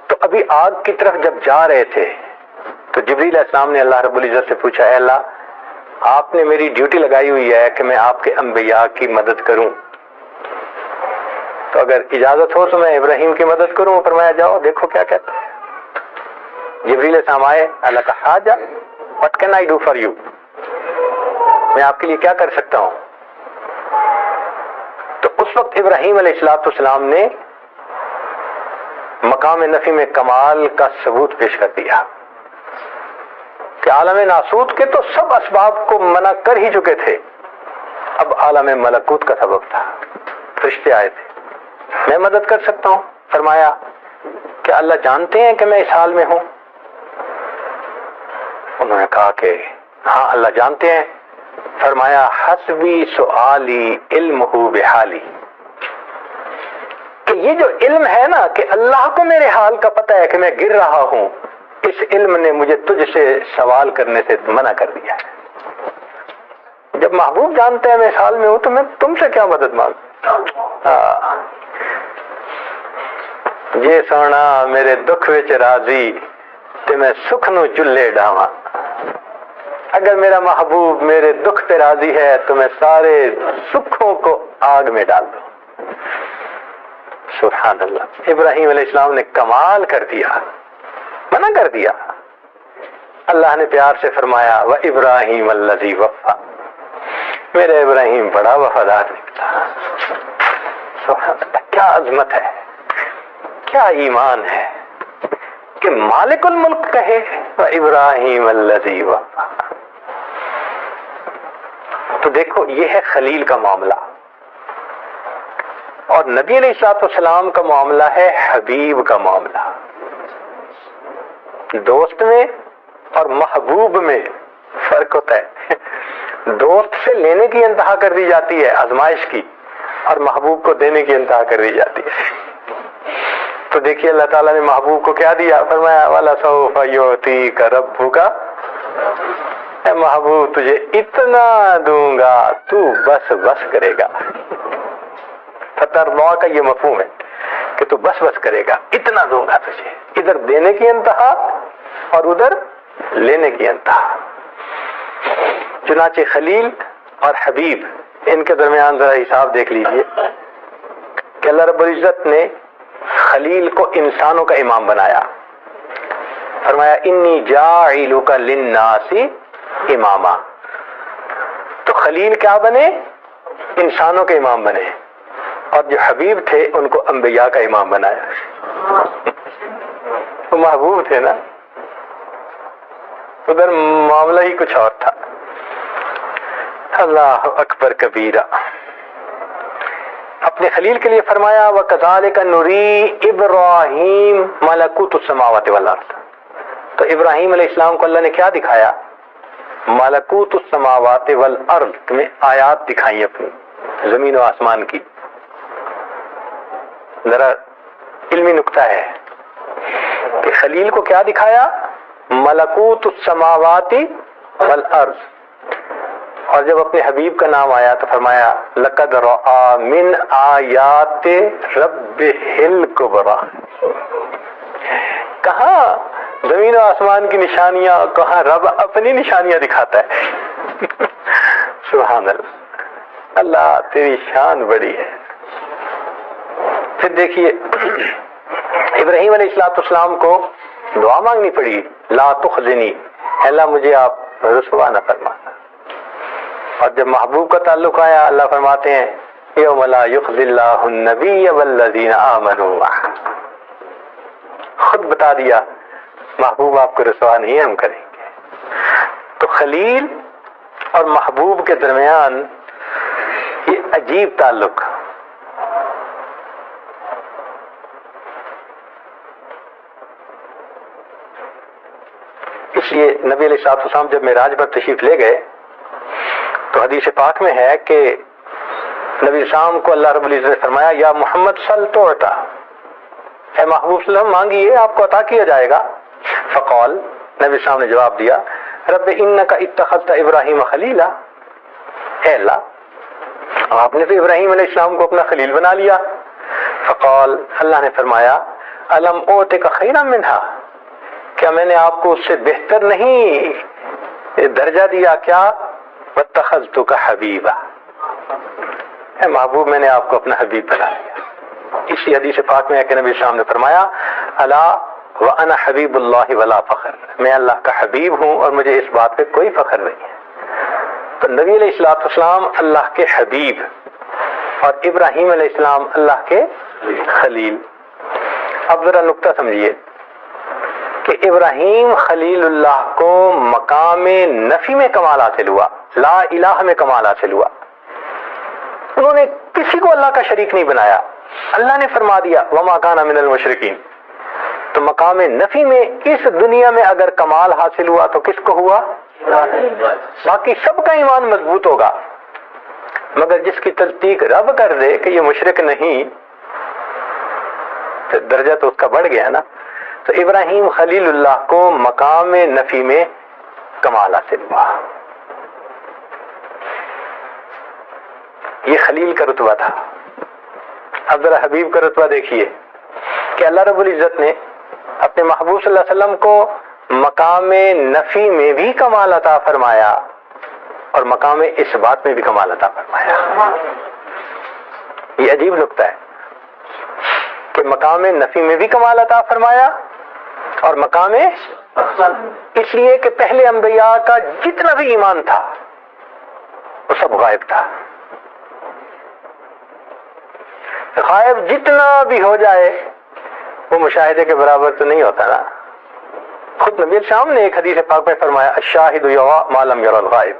تو ابھی آگ کی طرف جب جا رہے تھے تو جبریل علیہ السلام نے اللہ رب العزت سے پوچھا اے اللہ آپ نے میری ڈیوٹی لگائی ہوئی ہے کہ میں آپ کے انبیاء کی مدد کروں، تو اگر اجازت ہو تو میں ابراہیم کی مدد کروں؟ فرمایا جاؤ دیکھو کیا کہتا ہے۔ جبریل علیہ السلام آئے، اللہ کا حاجہ what can I do for you، میں آپ کے لیے کیا کر سکتا ہوں؟ تو اس وقت ابراہیم علیہ السلام نے مقام نفی میں کمال کا ثبوت پیش کر دیا کہ عالم ناسوت کے تو سب اسباب کو منع کر ہی چکے تھے، اب عالم ملکوت کا سبب تھا، فرشتے آئے تھے، میں مدد کر سکتا ہوں؟ فرمایا کہ اللہ جانتے ہیں کہ میں اس حال میں ہوں؟ انہوں نے کہا کہ ہاں اللہ جانتے ہیں۔ فرمایا حسبی سؤالی علمہ بحالی، کہ یہ جو علم ہے نا کہ اللہ کو میرے حال کا پتہ ہے کہ میں گر رہا ہوں، اس علم نے مجھے تجھ سے سوال کرنے سے منع کر دیا ہے۔ جب محبوب جانتے ہیں میں اس حال میں ہوں تو میں تم سے کیا مدد مانگوں؟ جے سونا میرے دکھ وچ راضی تے میں سکھ نو چلے ڈاواں، اگر میرا محبوب میرے دکھ پہ راضی ہے تو میں سارے سکھوں کو آگ میں ڈال دوں۔ سبحان اللہ، ابراہیم علیہ السلام نے کمال کر دیا، منع کر دیا۔ اللہ نے پیار سے فرمایا وَإِبْرَاهِيمَ الَّذِي وَفَّى، میرے ابراہیم بڑا وفادار نکلا۔ سبحان اللہ، کیا عظمت ہے، کیا ایمان ہے کہ مالک الملک کہے وَإِبْرَاهِيمَ الَّذِي وَفَّى۔ تو دیکھو یہ ہے خلیل کا معاملہ، اور نبی علیہ الصلوۃ والسلام کا معاملہ ہے حبیب کا معاملہ۔ دوست میں اور محبوب میں فرق ہوتا ہے، دوست سے لینے کی انتہا کر دی جاتی ہے آزمائش کی، اور محبوب کو دینے کی انتہا کر دی جاتی ہے۔ تو دیکھیے اللہ تعالیٰ نے محبوب کو کیا دیا، فرمایا وَلَسَوْفَ يُعْطِيكَ رَبُّكَ، اے محبوب تجھے اتنا دوں گا تو بس بس کرے گا۔ فترضیٰ کا یہ مفہوم ہے کہ تو بس بس کرے گا، اتنا دوں گا تجھے، ادھر دینے کی انتہا اور اور ادھر لینے کی انتہا۔ چنانچہ خلیل اور حبیب ان کے درمیان ذرا حساب دیکھ لیجئے کہ اللہ رب العزت نے خلیل کو انسانوں کا امام بنایا، فرمایا انی جاعلک للناس اماما، تو خلیل کیا بنے؟ انسانوں کے امام بنے، اور جو حبیب تھے ان کو انبیاء کا امام بنایا۔ وہ محبوب تھے نا، ادھر معاملہ ہی کچھ اور تھا۔ اللہ اکبر کبیرہ۔ اپنے خلیل کے لیے فرمایا وَكَذَلِكَ نُرِي إِبْرَاهِيمَ مَلَكُوتُ السَّمَاوَاتِ وَالْأَرْضِ، تو ابراہیم علیہ السلام کو اللہ نے کیا دکھایا؟ ملکوت السماوات والارض میں آیات دکھائی اپنی، زمین و آسمان کی۔ ذرا علمی نکتہ ہے کہ خلیل کو کیا دکھایا؟ ملکوت السماوات والارض، اور جب اپنے حبیب کا نام آیا تو فرمایا لقد رأى من آیات ربہ الکبریٰ۔ کہاں زمین و آسمان کی نشانیاں، کہاں رب اپنی نشانیاں دکھاتا ہے۔ سبحان اللہ، اللہ تیری شان بڑی ہے۔ پھر دیکھیے ابراہیم علیہ السلام کو دعا مانگنی پڑی، لا تخزنی، اللہ مجھے آپ رسوا نہ فرمانا۔ اور جب محبوب کا تعلق آیا اللہ فرماتے ہیں یوم لا یخزی اللہ النبی والذین آمنوا معہ، خود بتا دیا محبوب آپ کو رسوا نہیں ہم کریں گے۔ تو خلیل اور محبوب کے درمیان یہ عجیب تعلق، اس لیے نبی علیہ السلام جب معراج پر تشریف لے گئے تو حدیث پاک میں ہے کہ نبی السلام کو اللہ رب العزت نے فرمایا یا محمد صل تو عطا، اے محبوب صلی اللہ علیہ وسلم مانگیے آپ کو عطا کیا جائے گا۔ فقال، نبی السلام نے جواب دیا رب انک اتخذت ابراہیم خلیلا، اے اللہ آپ نے تو ابراہیم علیہ السلام کو اپنا خلیل بنا لیا۔ فقال، اللہ نے فرمایا الم اوتک خیرا منہا، کیا میں نے آپ کو اس سے بہتر نہیں درجہ دیا؟ کیا؟ واتخذتک حبیبا، اے محبوب میں نے آپ کو اپنا حبیب بنا لیا۔ اسی حدیث پاک میں ہے کہ نبی السلام نے فرمایا الا وانا حبیب اللہ ولا فخر، میں اللہ کا حبیب ہوں اور مجھے اس بات پہ کوئی فخر نہیں ہے۔ تو نبی علیہ السلام اللہ کے حبیب اور ابراہیم علیہ السلام اللہ کے خلیل۔ اب ذرا نکتہ سمجھیے کہ ابراہیم خلیل اللہ کو مقام نفی میں کمال حاصل ہوا، لا الہ میں کمال حاصل ہوا، انہوں نے کسی کو اللہ کا شریک نہیں بنایا، اللہ نے فرما دیا وما کان من المشرکین۔ تو مقام نفی میں اس دنیا میں اگر کمال حاصل ہوا تو کس کو ہوا؟ باقی سب کا ایمان مضبوط ہوگا، مگر جس کی تصدیق رب کر دے کہ یہ مشرک نہیں تو درجہ تو اس کا بڑھ گیا نا۔ تو ابراہیم خلیل اللہ کو مقام نفی میں کمال حاصل ہوا، یہ خلیل کا رتبہ تھا۔ اب ذرا حبیب کا رتبہ دیکھیے کہ اللہ رب العزت نے اپنے محبوب صلی اللہ علیہ وسلم کو مقام نفی میں بھی کمال عطا فرمایا اور مقام اثبات میں بھی کمال عطا فرمایا۔ یہ عجیب نکتہ ہے کہ مقام نفی میں بھی کمال عطا فرمایا اور مقام، اس لیے کہ پہلے انبیاء کا جتنا بھی ایمان تھا وہ سب غائب تھا۔ غائب جتنا بھی ہو جائے وہ مشاہدے کے برابر تو نہیں ہوتا نا۔ خود نبی السلام نے ایک حدیث پاک میں فرمایا الشاہد یرا ما لم یرا الغائب،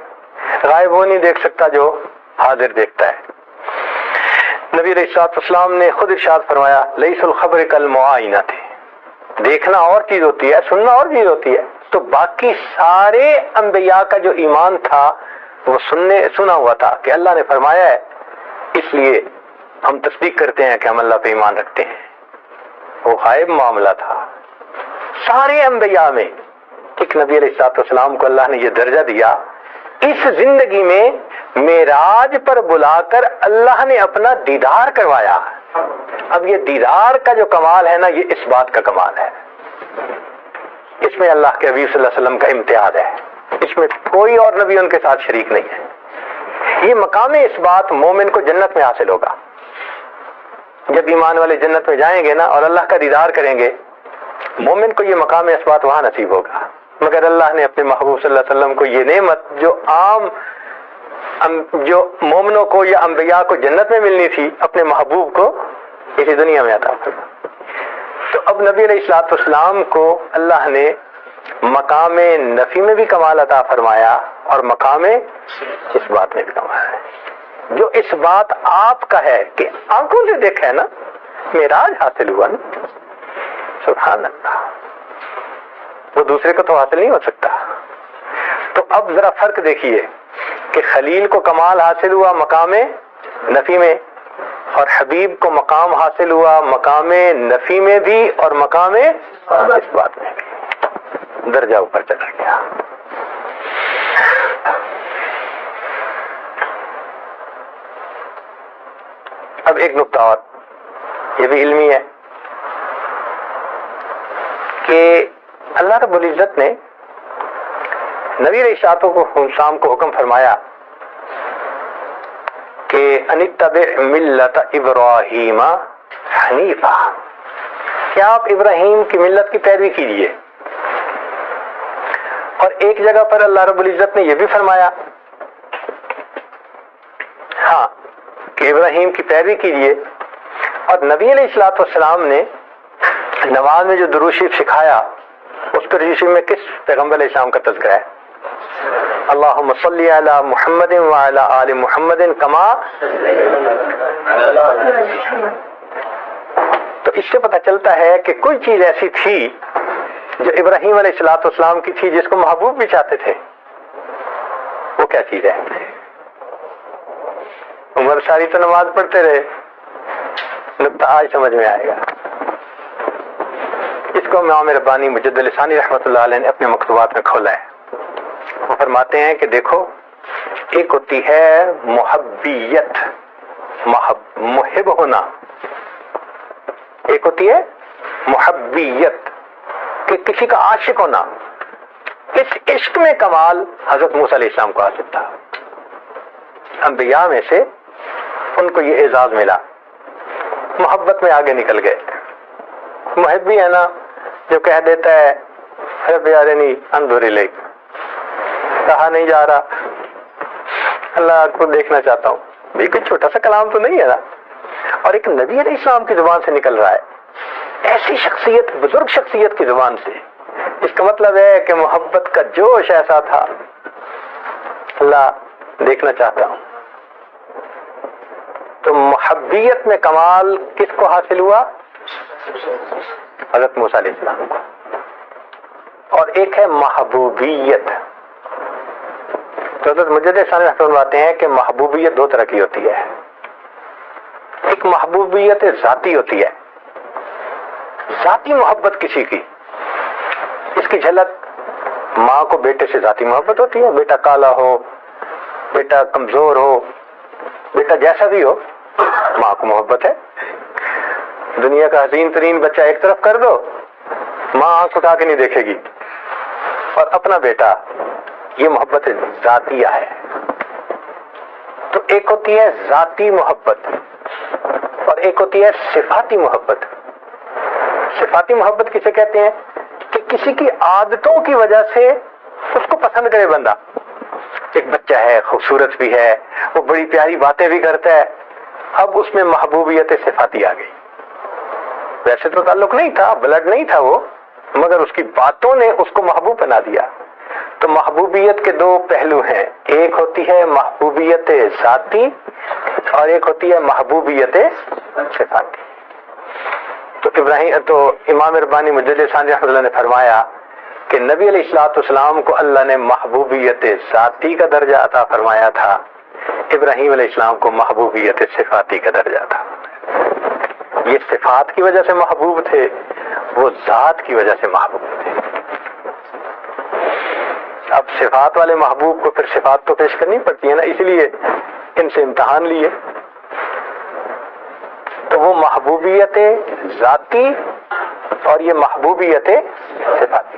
غائب وہ نہیں دیکھ سکتا جو حاضر دیکھتا ہے۔ نبی علیہ السلام نے خود ارشاد فرمایا لیس الخبر کالمعائنہ، دیکھنا اور چیز ہوتی ہے، سننا اور چیز ہوتی ہے۔ تو باقی سارے انبیاء کا جو ایمان تھا وہ سنا ہوا تھا کہ اللہ نے فرمایا ہے، اس لیے ہم تصدیق کرتے ہیں کہ ہم اللہ پہ ایمان رکھتے ہیں۔ وہ غائب معاملہ تھا سارے انبیاء میں۔ ایک نبی علیہ السلام کو اللہ نے یہ درجہ دیا، اس زندگی میں معراج پر بلا کر اللہ نے اپنا دیدار کروایا۔ اب یہ دیدار کا جو کمال ہے نا، یہ اس بات کا کمال ہے، اس میں اللہ کے حبیب صلی اللہ علیہ وسلم کا امتیاز ہے، اس میں کوئی اور نبی ان کے ساتھ شریک نہیں ہے۔ یہ مقام اس بات مومن کو جنت میں حاصل ہوگا، جب ایمان والے جنت میں جائیں گے نا اور اللہ کا دیدار کریں گے، مومن کو یہ مقام اس بات وہاں نصیب ہوگا۔ مگر اللہ نے اپنے محبوب صلی اللہ علیہ وسلم کو یہ نعمت جو مومنوں کو یا انبیاء کو جنت میں ملنی تھی، اپنے محبوب کو اسی دنیا میں عطا فرمایا۔ تو اب نبی علیہ الصلوۃ والسلام کو اللہ نے مقام نفی میں بھی کمال عطا فرمایا اور مقام اس بات میں بھی کمال ہے، جو اس بات آپ کا ہے کہ آنکھوں سے دیکھا ہے نا، معراج حاصل ہوا نا، سبحان اللہ، وہ دوسرے کو تو حاصل نہیں ہو سکتا۔ تو اب ذرا فرق دیکھیے کہ خلیل کو کمال حاصل ہوا مقام نفی میں، اور حبیب کو مقام حاصل ہوا مقام نفی میں بھی اور مقام اس بات میں بھی، درجہ اوپر چلا گیا۔ اب ایک نقطہ اور، یہ بھی علمی ہے کہ اللہ رب العزت نے نبی علیہ السلام کو حکم فرمایا کہ انتبع ملت ابراہیم حنیفا، کیا آپ ابراہیم کی ملت کی پیروی کیجیے۔ اور ایک جگہ پر اللہ رب العزت نے یہ بھی فرمایا ہاں کہ ابراہیم کی پیروی کیجیے، اور نبی علیہ الصلوۃ والسلام نے نماز میں جو درود شریف سکھایا، اس پر درود شریف میں کس پیغمبر علیہ السلام کا تذکرہ ہے؟ اللہم صلی علی محمد وعلی آل محمد کما۔ تو اس سے پتہ چلتا ہے کہ کوئی چیز ایسی تھی جو ابراہیم علیہ الصلوۃ والسلام کی تھی، جس کو محبوب بھی چاہتے تھے، وہ کیا چیز ہے؟ عمر ساری تو نماز پڑھتے رہے، نقطہ آج سمجھ میں آئے گا۔ اس کو امام ربانی مجد لسانی رحمۃ اللہ علیہ نے اپنے مکتوبات میں کھولا ہے۔ وہ فرماتے ہیں کہ دیکھو، ایک ہوتی ہے محبیت، محب ہونا، ایک ہوتی ہے محبیت کہ کسی کا عاشق ہونا۔ اس عشق میں کمال حضرت موسیٰ علیہ السلام کو حاصل تھا، انبیاء میں سے ان کو یہ اعزاز ملا، محبت میں آگے نکل گئے۔ محب بھی ہے نا جو کہہ دیتا ہے رب یارنی انظر الیک، کہا نہیں جا رہا، اللہ کو دیکھنا چاہتا ہوں، یہ کوئی چھوٹا سا کلام تو نہیں ہے نا، اور ایک نبی علیہ السلام کی زبان سے نکل رہا ہے، ایسی شخصیت، بزرگ شخصیت کی زبان سے۔ اس کا مطلب ہے کہ محبت کا جوش ایسا تھا، اللہ دیکھنا چاہتا ہوں۔ تو محبیت میں کمال کس کو حاصل ہوا؟ حضرت موسیٰ علیہ السلام کو۔ اور ایک ہے محبوبیت۔ تو حضرت مجد ثانی فرماتے ہیں کہ محبوبیت دو طرح کی ہوتی ہے، ایک محبوبیت ذاتی ہوتی ہے، ذاتی محبت کسی کی، اس کی جھلک ماں کو بیٹے سے ذاتی محبت ہوتی ہے، بیٹا کالا ہو، بیٹا کمزور ہو، بیٹا جیسا بھی ہو، ماں کو محبت ہے۔ دنیا کا حسین ترین بچہ ایک طرف کر دو، ماں آنکھ اٹھا کے نہیں دیکھے گی، اور اپنا بیٹا، یہ محبت ذاتیہ ہے۔ تو ایک ہوتی ہے ذاتی محبت اور ایک ہوتی ہے صفاتی محبت۔ صفاتی محبت کسے کہتے ہیں؟ کہ کسی کی عادتوں کی وجہ سے اس کو پسند کرے بندہ۔ ایک بچہ ہے، خوبصورت بھی ہے، وہ بڑی پیاری باتیں بھی کرتا ہے، اب اس میں محبوبیت صفاتی آ گئی۔ ویسے تو تعلق نہیں تھا، بلڈ نہیں تھا وہ، مگر اس کی باتوں نے اس کو محبوب بنا دیا۔ تو محبوبیت کے دو پہلو ہیں، ایک ہوتی ہے محبوبیت ذاتی اور ایک ہوتی ہے محبوبیت صفاتی۔ تو امام ربانی مجد ثانی رحمۃ اللہ نے فرمایا کہ نبی علیہ الصلوۃ والسلام کو اللہ نے محبوبیت ذاتی کا درجہ عطا فرمایا تھا، ابراہیم علیہ السلام کو محبوبیت صفاتی کا درجہ تھا۔ یہ صفات کی وجہ سے محبوب تھے، وہ ذات کی وجہ سے محبوب تھے۔ اب صفات والے محبوب کو پھر صفات تو پیش کرنی پڑتی ہے نا، اس لیے ان سے امتحان لیے۔ تو وہ محبوبیت ذاتی اور یہ محبوبیت صفاتی۔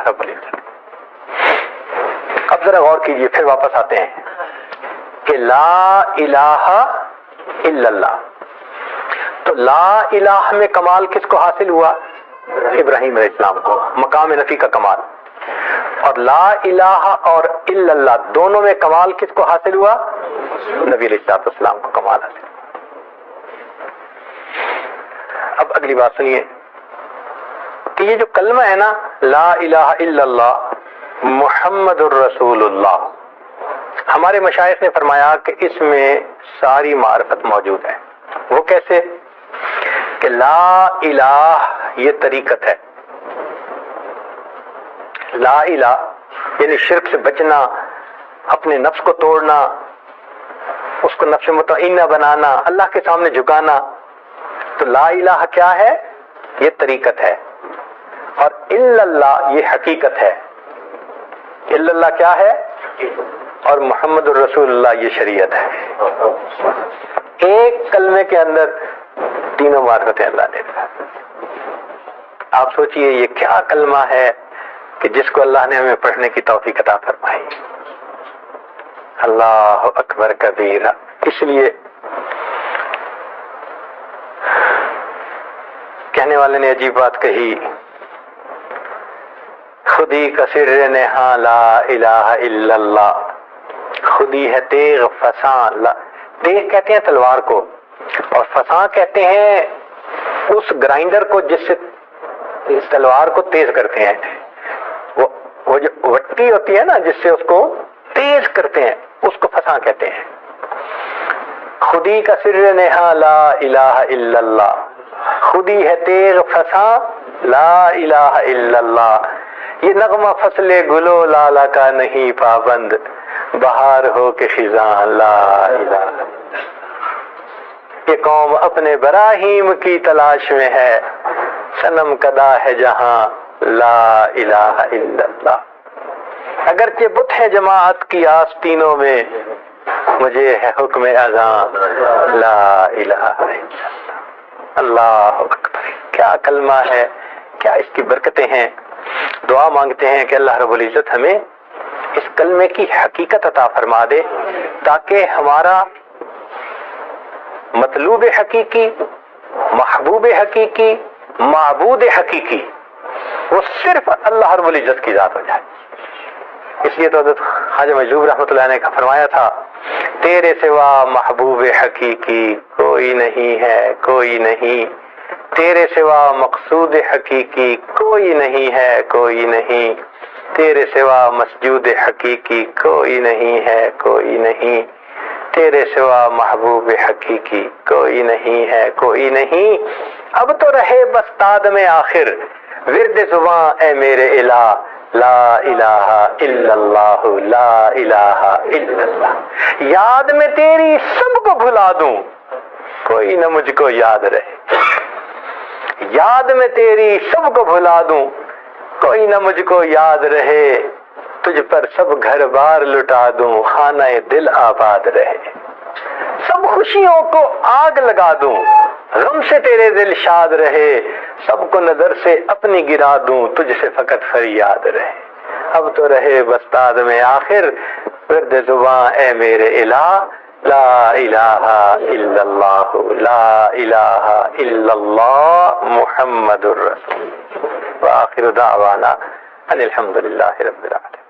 اللہ رب العزت. اب ذرا غور کیجئے، پھر واپس آتے ہیں کہ لا الہ الا اللہ. تو لا الہ میں کمال کس کو حاصل ہوا؟ ابراہیم علیہ السلام کو، مقام نفی کا کمال. اور لا الہ اور الا اللہ دونوں میں کمال کس کو حاصل ہوا؟ نبی علیہ السلام کو کمال حاصل. اب اگلی بات سنیے کہ یہ جو کلمہ ہے نا، لا الہ الا اللہ محمد الرسول اللہ، ہمارے مشائخ نے فرمایا کہ اس میں ساری معرفت موجود ہے. وہ کیسے؟ کہ لا الہ یہ طریقت ہے. لا الہ یعنی شرک سے بچنا، اپنے نفس کو توڑنا، اس کو نفس مطمئنہ بنانا، اللہ کے سامنے جھکانا. تو لا الہ کیا ہے؟ یہ طریقت ہے. اور الا اللہ یہ حقیقت ہے. الا اللہ کیا ہے؟ اور محمد الرسول اللہ یہ شریعت ہے. ایک کلمے کے اندر تینوں معرفتیں اللہ نے دیا. آپ سوچئے یہ کیا کلمہ ہے کہ جس کو اللہ نے ہمیں پڑھنے کی توفیق عطا فرمائی. اللہ اکبر کبیرہ. اس لیے کہنے والے نے عجیب بات کہی، خودی کا سر نہاں لا الہ الا اللہ. خودی ہے تیغ فساں. تیغ کہتے ہیں تلوار کو، اور فساں کہتے ہیں اس گرائنڈر کو جس سے اس تلوار کو تیز کرتے ہیں. وہ جو وٹی ہوتی ہے نا جس سے اس کو تیز کرتے ہیں، اس کو فساں کہتے ہیں. خودی کا سر نہاں لا الہ الا اللہ. خودی ہے تیغ فساں لا الہ الا اللہ. یہ نغمہ فصل گلو لالا کا نہیں پابند، بہار ہو کے خزاں لا الہ. یہ قوم اپنے براہیم کی تلاش میں ہے، صنم کدا ہے جہاں لا الہ الا اللہ. اگرچہ بت ہے جماعت کی آستینوں میں، مجھے ہے حکم اذاں لا الہ الا اللہ. اللہ اکبر. کیا کلمہ ہے، کیا اس کی برکتیں ہیں. دعا مانگتے ہیں کہ اللہ رب العزت ہمیں اس کلمے کی حقیقت عطا فرما دے، تاکہ ہمارا مطلوب حقیقی، محبوب حقیقی، معبود حقیقی وہ صرف اللہ رب العزت کی ذات ہو جائے. اس لیے تو حضرت خواجہ مجذوب رحمۃ اللہ نے فرمایا تھا، تیرے سوا محبوب حقیقی کوئی نہیں ہے، کوئی نہیں. تیرے سوا مقصود حقیقی کوئی نہیں ہے، کوئی نہیں. تیرے سوا مسجود حقیقی کوئی نہیں ہے، کوئی نہیں. تیرے سوا محبوب حقیقی کوئی نہیں ہے، کوئی نہیں. اب تو رہے بس تاد میں آخر ورد زباں اے میرے الہ لا الہ الا اللہ لا الہ الا اللہ. یاد میں تیری سب کو بھلا دوں، کوئی نہ مجھ کو یاد رہے. یاد میں تیری سب کو بھلا دوں، کوئی نہ مجھ کو یاد رہے. تجھ پر سب گھر بار لٹا دوں، خانہ دل آباد رہے. سب خوشیوں کو آگ لگا دوں، غم سے تیرے دل شاد رہے. سب کو نظر سے اپنی گرا دوں، تجھ سے فقط فریاد رہے. اب تو رہے بستاد میں آخر ورد زباں اے میرے الہ لا الہ الا اللہ لا الہ الا اللہ محمد الرسول. وآخر دعوانا ان الحمد للہ رب العالمین.